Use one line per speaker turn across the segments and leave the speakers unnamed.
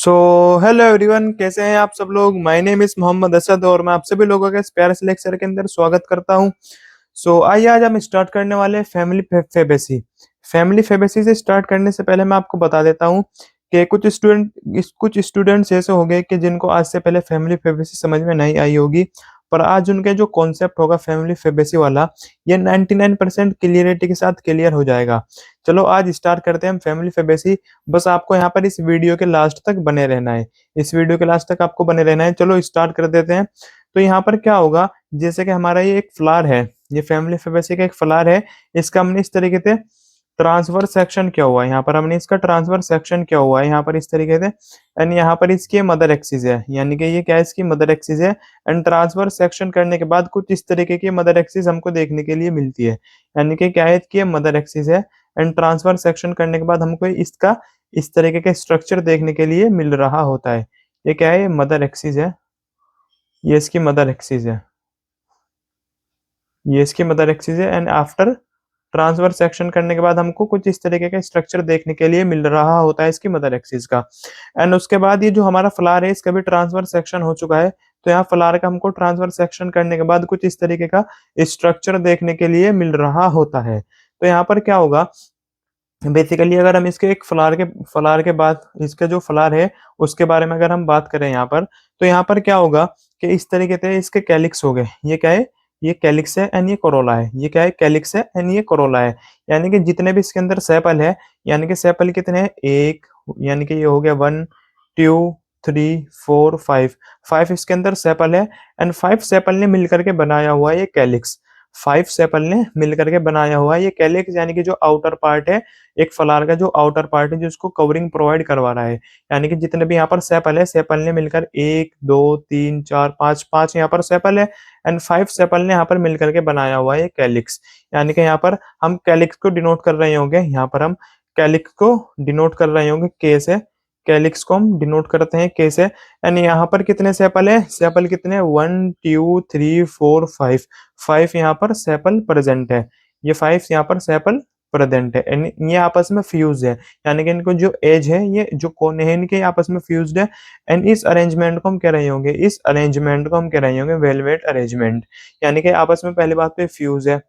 So hello everyone, कैसे हैं आप सब लोग। My name is Mohammad Asad और मैं आप सभी लोगों के इस प्यारे से लेक्चर के अंदर स्वागत करता हूं। आइए आज हम स्टार्ट करने वाले हैं फैमिली फेबेसी से स्टार्ट करने से पहले मैं आपको बता देता हूं कि कुछ स्टूडेंट्स ऐसे हो गए कि जिनको आज से पहले फैमिली फेबेसी समझ में नहीं आई होगी, पर आज उनके जो कॉन्सेप्ट होगा फैमिली फेबेसी वाला, ये 99% क्लियरिटी के साथ क्लियर हो जाएगा। चलो आज स्टार्ट करते हैं हम फैमिली फेबेसी। बस आपको यहाँ पर इस वीडियो के लास्ट तक बने रहना है। इस वीडियो के लास्ट तक आपको बने रहना है। चलो स्टार्ट कर देते हैं। तो यहाँ पर क्या होगा, जैसे कि हमारा ये एक फ्लावर है, ये फैमिली फेबेसी का एक फ्लावर है। इसका हमने इस तरीके से ट्रांसफर सेक्शन क्या हुआ है, यहाँ पर हमने इसका ट्रांसफर सेक्शन क्या हुआ है यहाँ पर इस तरीके से। एंड यहाँ पर इसकी मदर एक्सिस है, यानी कि ये क्या है, इसकी मदर एक्सिस है। एंड ट्रांसफर सेक्शन करने के बाद कुछ इस तरीके की मदर एक्सिस हमको देखने के लिए मिलती है, यानी कि क्या है, इसकी मदर एक्सिस है। एंड ट्रांसफर सेक्शन करने के बाद हमको इसका इस तरीके का स्ट्रक्चर देखने के लिए मिल रहा होता है। ये क्या है, ये मदर एक्सिस है, ये इसकी मदर एक्सिस है, ये इसकी मदर एक्सिस है। एंड आफ्टर ट्रांसफर सेक्शन करने के बाद हमको कुछ इस तरीके का स्ट्रक्चर देखने के लिए मिल रहा होता है इसकी मदर एक्सिस का। एंड उसके बाद ये जो हमारा फ्लावर है, इसका भी ट्रांसफर सेक्शन हो चुका है। तो यहाँ फ्लावर का हमको ट्रांसफर सेक्शन करने के बाद कुछ इस तरीके का स्ट्रक्चर देखने के लिए मिल रहा होता है। तो यहाँ पर क्या होगा, बेसिकली अगर हम इसके एक फ्लावर के बाद इसका जो फ्लावर है उसके बारे में अगर हम बात करें यहाँ पर, तो यहाँ पर क्या होगा कि इस तरीके से इसके कैलिक्स हो गए। ये क्या है, ये कैलिक्स है एंड ये कोरोला है। ये क्या है, कैलिक्स है एंड ये कोरोला है। यानी कि जितने भी इसके अंदर सेपल है, यानी कि सेपल कितने हैं, एक, यानी कि ये हो गया 1 2 3 4 5, 5 इसके अंदर सेपल है। एंड 5 सेपल ने मिलकर के बनाया हुआ है ये कैलिक्स। 5 सेपल ने मिलकर के बनाया हुआ है ये कैलिक्स, यानी कि जो आउटर पार्ट है, एक फ्लावर का जो आउटर पार्ट है जो उसको कवरिंग प्रोवाइड करवा रहा है। यानी कि जितने भी यहाँ पर सेपल है, सेपल ने मिलकर 1 2 3 4 5, 5 यहाँ पर सेपल है। एंड 5 सेपल ने यहाँ पर मिलकर के बनाया हुआ है ये कैलिक्स। यानी कि यहाँ पर हम कैलिक्स को डिनोट कर रहे होंगे, यहाँ पर हम कैलिक्स को डिनोट कर रहे होंगे के से। कैलिक्स को हम डिनोट करते हैं के से। एंड यहाँ पर कितने सेपल है, सेपल कितने, 1 2 3 4 5, 5 यहाँ पर सेपल प्रेजेंट है। ये 5 यहाँ पर सेपल प्रेजेंट है एंड ये आपस में फ्यूज है, यानी कि इनको जो एज है, ये जो कोने हैं इनके आपस में फ्यूज्ड है। एंड इस अरेंजमेंट को हम कह रहे होंगे, इस अरेंजमेंट को हम कह रहे होंगे वेलवेट अरेंजमेंट। यानी कि आपस में पहली बात पे फ्यूज है,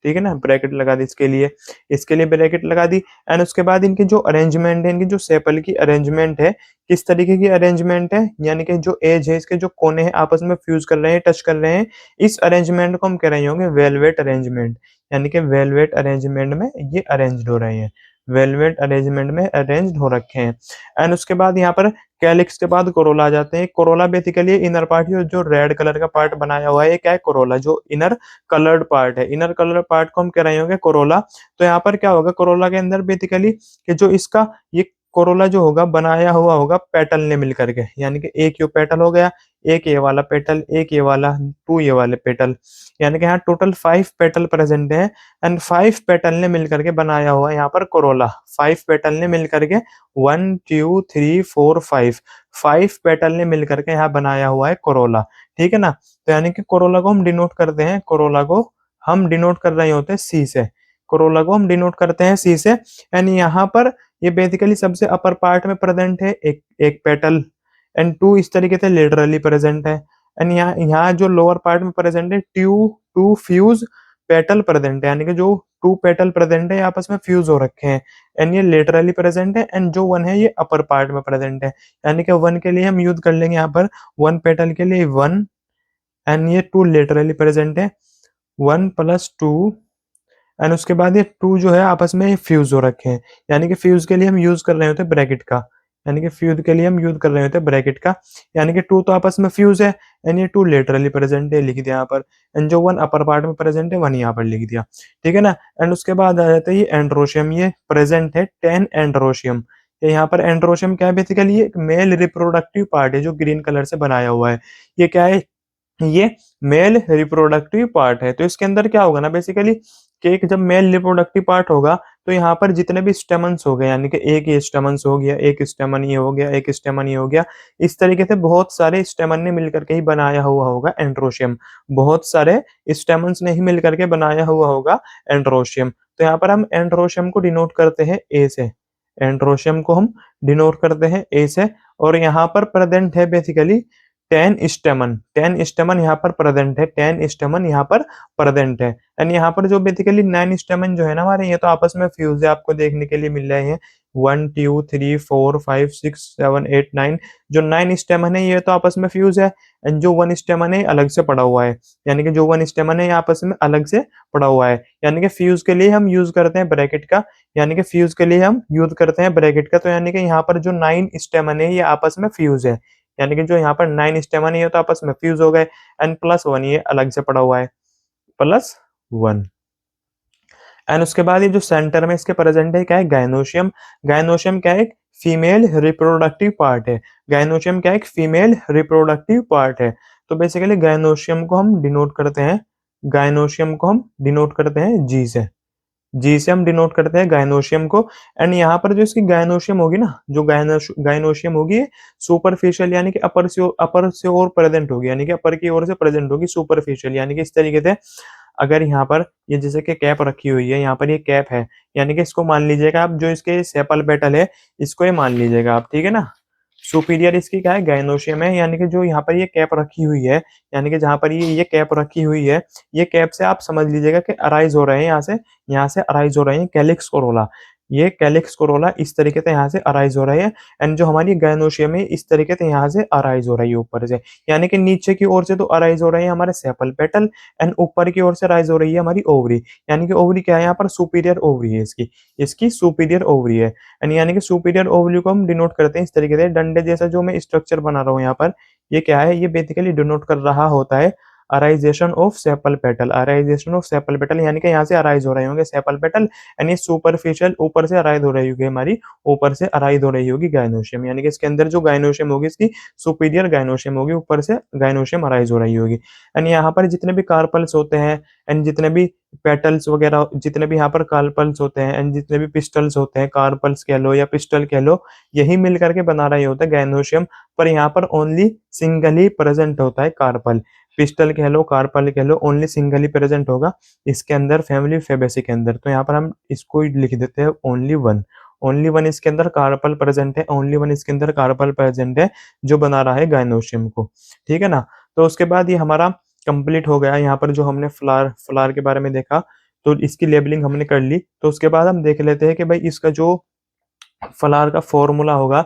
ठीक है ना, ब्रैकेट लगा दी इसके लिए ब्रैकेट लगा दी। एंड उसके बाद इनकी जो अरेंजमेंट है, इनकी जो सेपल की अरेंजमेंट है, किस तरीके की अरेंजमेंट है, यानी कि जो एज है, इसके जो कोने हैं आपस में फ्यूज कर रहे हैं, टच कर रहे हैं। इस अरेंजमेंट को हम कह रहे होंगे वेलवेट अरेंजमेंट। यानी कि वेलवेट अरेंजमेंट में ये अरेंज्ड हो रहे हैं, वेलवेट अरेंजमेंट में अरेंज्ड हो रखे हैं। एंड उसके बाद यहाँ पर कैलिक्स के बाद कोरोला आ जाते हैं। कोरोला बेसिकली इनर पार्ट, जो रेड कलर का पार्ट बनाया हुआ है, ये क्या है, कोरोला, जो इनर कलर्ड पार्ट है। इनर कलर पार्ट को हम कह रहे होंगे कोरोला। तो यहाँ पर क्या होगा, कोरोला के अंदर बेसिकली कि जो इसका ये कोरोला जो होगा बनाया हुआ होगा पेटल ने मिलकर के, यानी कि एक ये पेटल हो गया, एक ये वाला पेटल, एक ये वाला, 2 ये वाले पेटल, यानी कि यहाँ टोटल 5 पेटल प्रेजेंट है। एंड 5 पेटल ने मिलकर के बनाया हुआ है यहाँ पर कोरोला। 5 पेटल ने मिलकर के 1 2 3 4 5, 5 पेटल ने मिलकर के यहाँ बनाया हुआ है कोरोला, ठीक है ना। तो यानी कि कोरोला को हम डिनोट करते हैं, कोरोला को हम डिनोट कर रहे होते हैं सी से, कोरोला को हम डिनोट करते हैं सी से। एंड यहाँ पर ये बेसिकली सबसे अपर पार्ट में प्रेजेंट है एक एक पेटल। एंड 2 इस तरीके से लेटरली प्रेजेंट है। एंड यहाँ जो लोअर पार्ट में प्रेजेंट है, two two fuse petal present है, यानी कि जो 2 पेटल प्रेजेंट है आपस में फ्यूज हो रखे हैं। एंड ये लेटरली प्रेजेंट है। एंड जो 1 है ये अपर पार्ट में प्रेजेंट है, यानी कि 1 के लिए हम यूज कर लेंगे यहाँ पर 1 पेटल के लिए 1। एंड ये 2 लेटरली प्रेजेंट है, 1 + 2। एंड उसके बाद ये 2 जो है आपस में फ्यूज हो रखे हैं, यानी कि फ्यूज के लिए हम यूज कर रहे होते हैं ब्रैकेट का, यानी कि फ्यूज के लिए हम यूज कर रहे होते हैं ब्रैकेट का। यानी कि 2 तो आपस में फ्यूज है। एंड ये 2 लेटरली प्रेजेंट है, लिख दिया यहाँ पर। एंड जो 1 अपर पार्ट में प्रेजेंट है 1 यहाँ पर लिख दिया, ठीक है ना। एंड उसके बाद आ जाता है ये एंड्रोशियम, ये प्रेजेंट है 10 एंड्रोशियम। ये यहाँ पर एंड्रोशियम क्या है, बेसिकली ये एक मेल रिप्रोडक्टिव पार्ट है जो ग्रीन कलर से बनाया हुआ है। ये क्या है, ये मेल रिप्रोडक्टिव पार्ट है। तो इसके अंदर क्या होगा ना, बेसिकली कि एक जब मेल रिप्रोडक्टिव पार्ट होगा तो यहाँ पर जितने भी स्टेमन्स हो गए, यानी कि एक ये स्टेमन्स हो गया, एक स्टेमन ये हो गया, एक स्टेमन ये हो गया, इस तरीके से बहुत सारे स्टेमन ने मिलकर के ही बनाया हुआ होगा एंड्रोशियम। बहुत सारे स्टेमन्स ने ही मिलकर के बनाया हुआ होगा एंड्रोशियम। तो यहाँ पर हम एंड्रोशियम को डिनोट करते हैं ए से। एंड्रोशियम को हम डिनोट करते हैं ए से। और यहाँ पर प्रेजेंट है बेसिकली 10 स्टेमन यहाँ पर प्रेजेंट है, 10 स्टेमन यहाँ पर प्रेजेंट है। एंड यहाँ पर जो बेसिकली 9 स्टेमन जो है ना हमारे, ये तो आपस में फ्यूज है, आपको देखने के लिए मिल रहे हैं 1 2 3 4 5 6 7 8 9। जो 9 स्टेमन है ये तो आपस में फ्यूज है। एंड जो 1 स्टेमन है अलग से पड़ा हुआ है, यानी कि जो 1 स्टेमन है ये आपस में अलग से पड़ा हुआ है। यानी कि फ्यूज के लिए हम यूज करते हैं ब्रैकेट का, यानी कि फ्यूज के लिए हम यूज करते हैं ब्रैकेट का। तो यानी कि यहाँ पर जो 9 स्टेमन है ये आपस में फ्यूज है, यानी कि जो यहाँ पर 9 स्टेमन है ये तो आपस में फ्यूज हो गए। एंड +1 ये अलग से पड़ा हुआ है, +1। एंड उसके बाद ये जो सेंटर में इसके प्रेजेंट है क्या है, गायनोशियम। गायनोशियम क्या है, एक फीमेल रिप्रोडक्टिव पार्ट है। गायनोशियम क्या है, एक फीमेल रिप्रोडक्टिव पार्ट है। तो बेसिकली गायनोशियम को हम डिनोट करते हैं, गायनोशियम को हम डिनोट करते हैं जी से। जी से हम डिनोट करते हैं गायनोशियम को। एंड यहाँ पर जो इसकी गायनोशियम होगी ना, जो गायनोशियम होगी सुपरफिशियल यानी कि अपर से और प्रेजेंट होगी, यानी कि अपर की ओर से प्रेजेंट होगी सुपरफिशियल, यानी कि इस तरीके से। अगर यहाँ पर ये जैसे कि कैप रखी हुई है, यहाँ पर ये कैप है, यानी कि इसको मान लीजिएगा आप, जो इसके सेपल पेटल है इसको ये मान लीजिएगा आप, ठीक है ना। सुपीरियर इसकी क्या है, गायनोशियम है, यानी कि जो यहाँ पर ये कैप रखी हुई है, यानी कि जहां पर ये कैप रखी हुई है, ये कैप से आप समझ लीजिएगा कि अराइज हो रहे हैं, यहाँ से अराइज हो रहे हैं कैलिक्स कोरोला। ये कैलिक्स कोरोला इस तरीके से यहाँ से अराइज हो रहे हैं। एंड जो हमारी गायनोशियम है इस तरीके से यहाँ से अराइज हो रही है ऊपर से, यानी कि नीचे की ओर से तो अराइज हो रहे हैं हमारे सेपल पेटल, एंड ऊपर की ओर से अराइज हो रही है हमारी ओवरी। यानी कि ओवरी क्या है, यहाँ पर सुपीरियर ओवरी है इसकी, इसकी सुपीरियर ओवरी है। एंड यानी कि सुपीरियर ओवरी को हम डिनोट करते हैं इस तरीके से, डंडे जैसा जो मैं स्ट्रक्चर बना रहा हूँ यहाँ पर, ये क्या है, ये बेसिकली डिनोट कर रहा होता है arisation of sepal petal. Arisation of sepal petal यानी कि यहाँ से अराइज हो रहे होंगे सेपल पेटल, एंड ये सुपरफिशियल ऊपर से अराइज हो रही होगी हमारी, ऊपर से अराइज हो रही होगी गायनोशियम, यानी कि इसके अंदर जो गायनोशियम होगी इसकी सुपीरियर गायनोशियम होगी, ऊपर से गायनोशियम अराइज हो रही होगी। एंड यहाँ पर जितने भी कार्पल्स होते हैं, एंड जितने भी पेटल्स वगैरह, जितने भी यहाँ पर कार्पल्स होते हैं, एंड जितने भी पिस्टल्स होते हैं, कार्पल्स कह लो या पिस्टल कह लो, यही मिल करके बना रहे होते हैं गायनोशियम। पर यहाँ पर ओनली सिंगल ही प्रेजेंट होता है कार्पल, पिस्टल कह लो कार्पल कह लो, ओनली सिंगल ही प्रेजेंट होगा इसके अंदर, फैमिली फेबेसी के अंदर। तो यहाँ पर हम इसको लिख देते हैं ओनली वन, ओनली वन इसके अंदर कार्पल प्रेजेंट है, ओनली वन इसके अंदर कार्पल प्रेजेंट है जो बना रहा है गायनोशियम को, ठीक है ना। तो उसके बाद ये हमारा कंप्लीट हो गया। यहाँ पर जो हमने फ्लावर फ्लावर के बारे में देखा, तो इसकी लेबलिंग हमने कर ली। तो उसके बाद हम देख लेते हैं कि भाई इसका जो फ्लावर का फॉर्मूला होगा,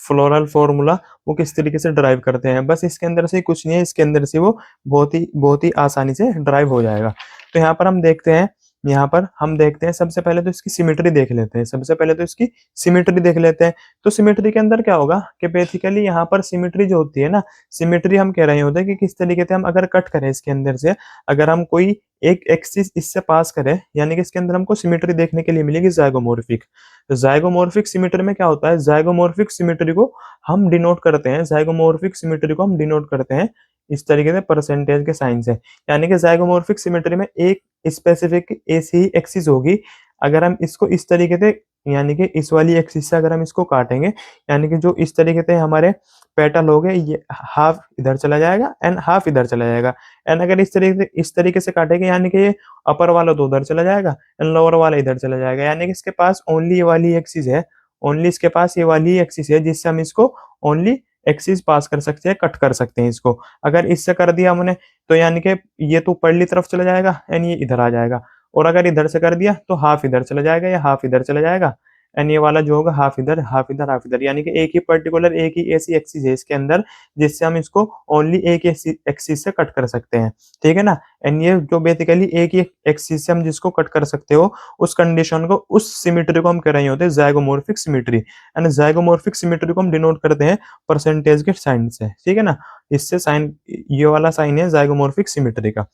फ्लोरल फॉर्मूला, वो किस तरीके से ड्राइव करते हैं। बस इसके अंदर से कुछ नहीं है, इसके अंदर से वो बहुत ही आसानी से ड्राइव हो जाएगा। तो यहाँ पर हम देखते हैं, यहाँ पर हम देखते हैं सबसे पहले तो इसकी सिमेट्री देख लेते हैं, सबसे पहले तो इसकी सिमेट्री देख लेते हैं। तो सिमेट्री के अंदर क्या होगा कि बेसिकली यहाँ पर सिमेट्री जो होती है ना, सिमेट्री हम कह रहे होते हैं कि किस तरीके से हम अगर कट करें इसके अंदर से, अगर हम कोई एक एक्सिस इससे पास करें, यानी कि इसके अंदर हमको सिमेट्री देखने के लिए मिलेगी जाइगोमोर्फिक। तो जाइगोमोर्फिक सिमेट्री में क्या होता है, जाइगोमोर्फिक सिमेट्री को हम डिनोट करते हैं, जाइगोमोर्फिक सिमेट्री को हम डिनोट करते हैं इस तरीके से परसेंटेज के साइन से। यानी कि जाइगोमोर्फिक सिमेट्री में एक स्पेसिफिक ऐसी ही एक्सिस होगी, अगर हम इसको इस तरीके से, यानी कि इस वाली एक्सिस से अगर हम इसको काटेंगे, यानी कि जो इस तरीके से हमारे पेटल हो गए, ये हाफ इधर चला जाएगा एंड हाफ इधर चला जाएगा। एंड अगर इस तरीके से काटेंगे, यानी कि ये अपर वाला तो उधर चला जाएगा एंड लोअर वाला इधर चला जाएगा, यानी कि इसके पास ओनली ये वाली एक्सिस है, ओनली इसके पास ये वाली एक्सिस है जिससे हम इसको ओनली एक्सिस पास कर सकते हैं, कट कर सकते हैं इसको। अगर इससे कर दिया हमने, तो यानी कि ये तो ऊपरली तरफ चला जाएगा एंड ये इधर आ जाएगा, और अगर इधर से कर दिया तो हाफ इधर चला जाएगा या हाफ इधर चला जाएगा, एंड ये वाला जो होगा हाफ इधर हाफ इधर हाफ इधर, यानी कि एक ही पर्टिकुलर एक ही ऐसी एक्सिस है इसके अंदर जिससे हम इसको ओनली एक एक्सिस से कट कर सकते हैं, ठीक है ना। एंड ये जो बेसिकली एक ही एक्सिस से हम जिसको कट कर सकते हो, उस कंडीशन को, उस सिमेट्री को हम कह रहे होते हैं zygomorphic symmetry. And zygomorphic symmetry को हम डिनोट करते हैं परसेंटेज के साइन से, ठीक है ना। इससे साइन, ये वाला साइन है जाइगोमोर्फिक सिमेट्री का।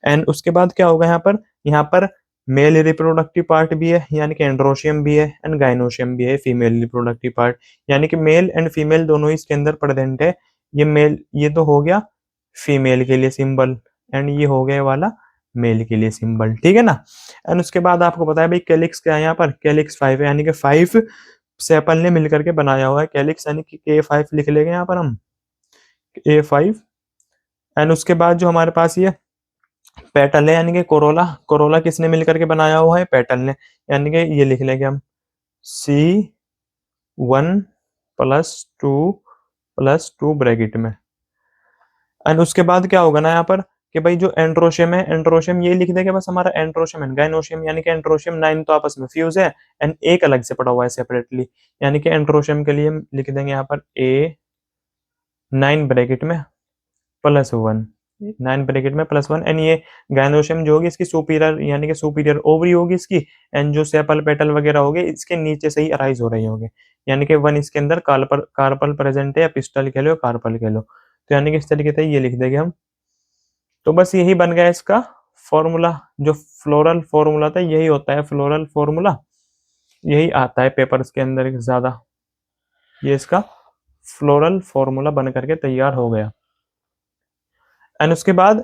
एंड उसके बाद क्या होगा, यहाँ पर मेल रिप्रोडक्टिव पार्ट भी है, यानी कि एंड्रोशियम भी है एंड गाइनोशियम भी है, फीमेल रिप्रोडक्टिव पार्ट, यानी कि मेल एंड फीमेल दोनों ही इसके अंदर प्रेजेंट है। ये मेल, ये तो हो गया फीमेल के लिए सिंबल, एंड ये हो गया वाला मेल के लिए सिंबल, ठीक है ना। एंड उसके बाद आपको पता है भाई कैलिक्स क्या है, यहाँ पर कैलिक्स 5 है, यानी कि 5 सेपल ने मिलकर के बनाया हुआ है कैलिक्स, यानी कि K5 लिख लेंगे यहाँ पर हम, A5। एंड उसके बाद जो हमारे पास ये पेटल है, यानी कि कोरोला, कोरोला किसने मिलकर के बनाया हुआ है, पेटल ने, यानी कि ये लिख लेंगे हम C 1 प्लस 2 ब्रैकेट में। एंड उसके बाद क्या होगा ना यहाँ पर कि भाई जो एंड्रोशियम है, एंड्रोशियम ये लिख देंगे बस, हमारा एंड्रोशियम एंड गायनोशियम, यानी कि एंड्रोशियम 9 तो आपस में फ्यूज है एंड एक अलग से पड़ा हुआ है सेपरेटली, यानी कि एंड्रोशियम के लिए हम लिख देंगे यहाँ पर ए 9 ब्रैकेट में +1, 9 ब्रैकेट में +1। एंड ये गायनोशियम जो होगी इसकी सुपीरियर, यानी कि सुपीरियर ओवरी होगी इसकी, एंड जो सेपल पेटल वगैरह होगे इसके नीचे से ही अराइज हो रही होंगे, यानी कि 1 इसके अंदर कार्पल प्रेजेंट है, या पिस्टल कह लो या कार्पल कह लो, तो यानी कि इस तरीके से ये लिख देंगे हम। तो बस यही बन गया इसका फॉर्मूला, जो फ्लोरल फॉर्मूला था यही होता है फ्लोरल फॉर्मूला, यही आता है पेपर्स के अंदर ज्यादा। ये इसका फ्लोरल फॉर्मूला बन करके तैयार हो गया। एंड उसके बाद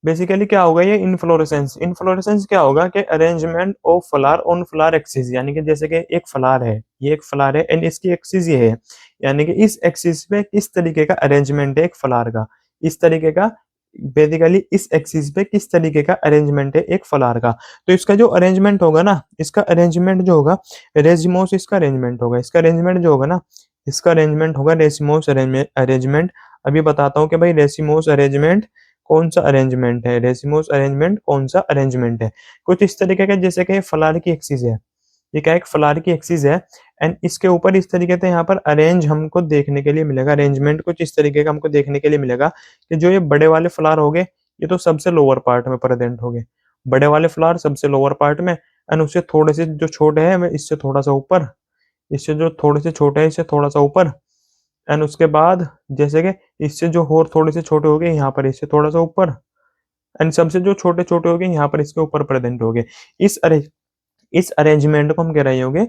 बेसिकली क्या होगा ये इनफ्लोरेसेंस। इनफ्लोरेसेंस क्या होगा कि arrangement of flower on flower axis, यानी कि जैसे कि एक फ्लावर है, ये एक फ्लावर है एंड इसकी एक्सिस ये है, यानी कि इस एक्सिस पे किस तरीके का अरेंजमेंट है एक फ्लावर का, इस तरीके का बेसिकली इस एक्सिस पे किस तरीके का अरेंजमेंट है एक फ्लावर का। तो इसका जो अरेंजमेंट होगा ना, इसका अरेंजमेंट जो होगा रेजिमोस, इसका अरेंजमेंट होगा, इसका अरेंजमेंट जो होगा ना, इसका अरेंजमेंट होगा रेसिमोस अरेंजमेंट। अभी बताता हूँ कि भाई रेसिमोस अरेंजमेंट कौन सा अरेंजमेंट है, रेसिमोस अरेंजमेंट कौन सा अरेंजमेंट है। कुछ इस तरीके का जैसे कि फ्लावर की एक्सिस है, ये क्या एक फ्लावर की एक्सिस है एंड इसके ऊपर इस तरीके से यहाँ पर अरेंज हमको देखने के लिए मिलेगा, अरेंजमेंट कुछ इस तरीके का हमको देखने के लिए मिलेगा कि जो ये बड़े वाले फ्लावर हो गए ये तो सबसे लोअर पार्ट में प्रेजेंट हो गए, बड़े वाले फ्लावर सबसे लोअर पार्ट में, एंड उससे थोड़े से जो छोटे हैं मैं इससे थोड़ा सा ऊपर, इससे जो थोड़े से छोटे हैं इससे थोड़ा सा ऊपर, एंड उसके बाद जैसे कि इससे जो और थोड़े से छोटे हो गए यहाँ पर इससे थोड़ा सा ऊपर, एंड सबसे जो छोटे छोटे हो गए यहाँ पर इसके ऊपर प्रेजेंट हो गए। इस इस अरेंजमेंट को हम कह रहे होंगे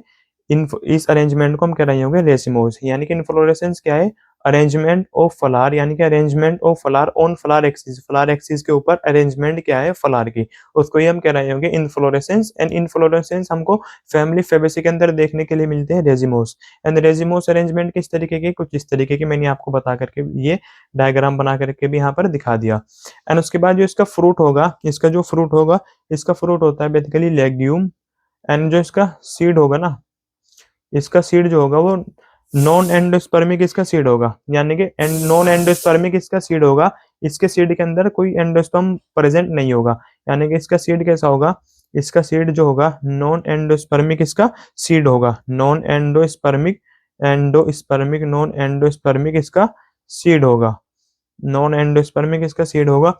इस अरेंजमेंट को हम कह रहे होंगे रेसिमोस, यानी कि इन्फ्लोरेसेंस क्या है अरेंजमेंट ऑफ फ्लावर, यानी कि arrangement of flower on flower axis के ऊपर अरेंजमेंट क्या है फ्लावर की, उसको ही हम कह रहे होंगे इन्फ्लोरेसेंस। एंड इन्फ्लोरेसेंस हमको फैमिली फेबेसी के अंदर देखने के लिए मिलते हैं रेजिमोस। एंड रेजिमोस अरेंजमेंट किस तरीके की, कुछ इस तरीके की मैंने आपको बता करके ये डायग्राम बना करके भी यहाँ पर दिखा दिया। एंड उसके बाद जो इसका फ्रूट होगा, इसका जो फ्रूट होगा, इसका फ्रूट होता है बेसिकली लेग्यूम, एंड जो इसका सीड होगा ना, इसका सीड जो होगा वो नॉन एंडोस्पर्मिक इसका सीड होगा, यानी कि नॉन एंडोस्पर्मिक इसका सीड होगा, इसके सीड के अंदर कोई एंडोस्पर्म प्रेजेंट नहीं होगा, यानी कि इसका सीड कैसा होगा, इसका सीड जो होगा नॉन एंडोस्पर्मिक इसका सीड होगा, नॉन एंडोस्पर्मिक नॉन एंडोस्पर्मिक इसका सीड होगा, नॉन एंडोस्पर्मिक इसका सीड होगा।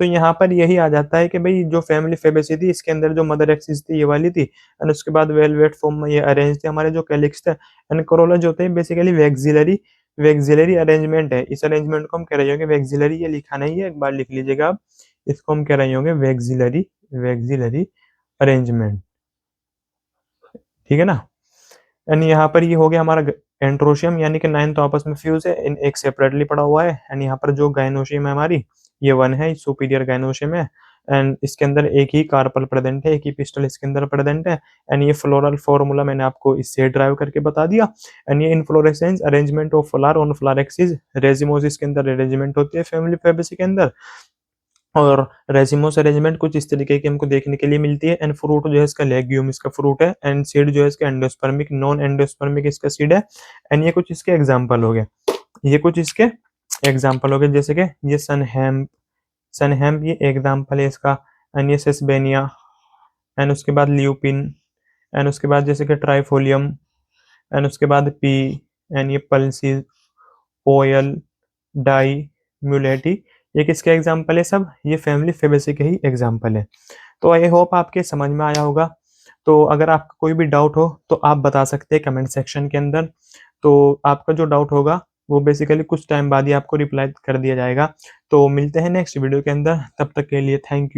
तो यहाँ पर यही आ जाता है कि भाई जो फैमिली फेबेसी थी इसके अंदर जो मदर एक्सिस थी ये वाली थी, एंड उसके बाद वेलवेट फॉर्म में ये अरेंज थे हमारे जो कैलिक्स थे, एंड कोरोला जो होते हैं बेसिकली वैक्सिलरी अरेंजमेंट है। इस अरेंजमेंट को हम कह रहे होंगे वैक्सिलरी, ये लिखा नहीं है एक बार लिख लीजिएगा आप, इसको हम कह रहे होंगे वैक्सिलरी अरेंजमेंट, ठीक है ना। एंड यहाँ पर ये हो गया हमारा एंट्रोशियम, यानी कि 9 तो आपस में फ्यूज है, इन एक सेपरेटली पड़ा हुआ है। एंड यहाँ पर जो गायनोशियम है हमारी ये 1 है, सुपीरियर गायनोशियम है, एंड इसके अंदर एक ही कार्पल प्रेजेंट है, एक ही पिस्टल इसके अंदर प्रेजेंट है। एंड ये फ्लोरल फॉर्मूला मैंने आपको इससे ड्राइव करके बता दिया। एंड ये inflorescence arrangement of flower on flower axis, racemosis के अंदर अरेंजमेंट होती है फैमिली फेबेसी के अंदर, और रेजिमोस अरेंजमेंट कुछ इस तरीके की हमको देखने के लिए मिलती है। एंड फ्रूट जो है इसका लेग्यूम इसका फ्रूट है, एंड सीड जो है इसका एंडोस्पर्मिक नॉन एंडोस्पर्मिक इसका सीड है। एंड ये कुछ इसके एग्जांपल हो गए, ये कुछ इसके एग्जांपल हो गए, जैसे कि ये सनहैम्प ये एग्जांपल है इसका, एंड ये सेसबेनिया, एंड उसके बाद ल्यूपिन, एंड उसके बाद जैसे कि ट्राइफोलियम, एंड उसके बाद पी, एंड ये पल्सीज, ओयल, डाई, म्यूलेटी, ये किसके एग्जाम्पल है सब, ये फैमिली फेबेसी के ही एग्जाम्पल है। तो आई होप आपके समझ में आया होगा। तो अगर आपका कोई भी डाउट हो तो आप बता सकते हैं कमेंट सेक्शन के अंदर, तो आपका जो डाउट होगा वो बेसिकली कुछ टाइम बाद ही आपको रिप्लाई कर दिया जाएगा। तो मिलते हैं नेक्स्ट वीडियो के अंदर, तब तक के लिए थैंक यू।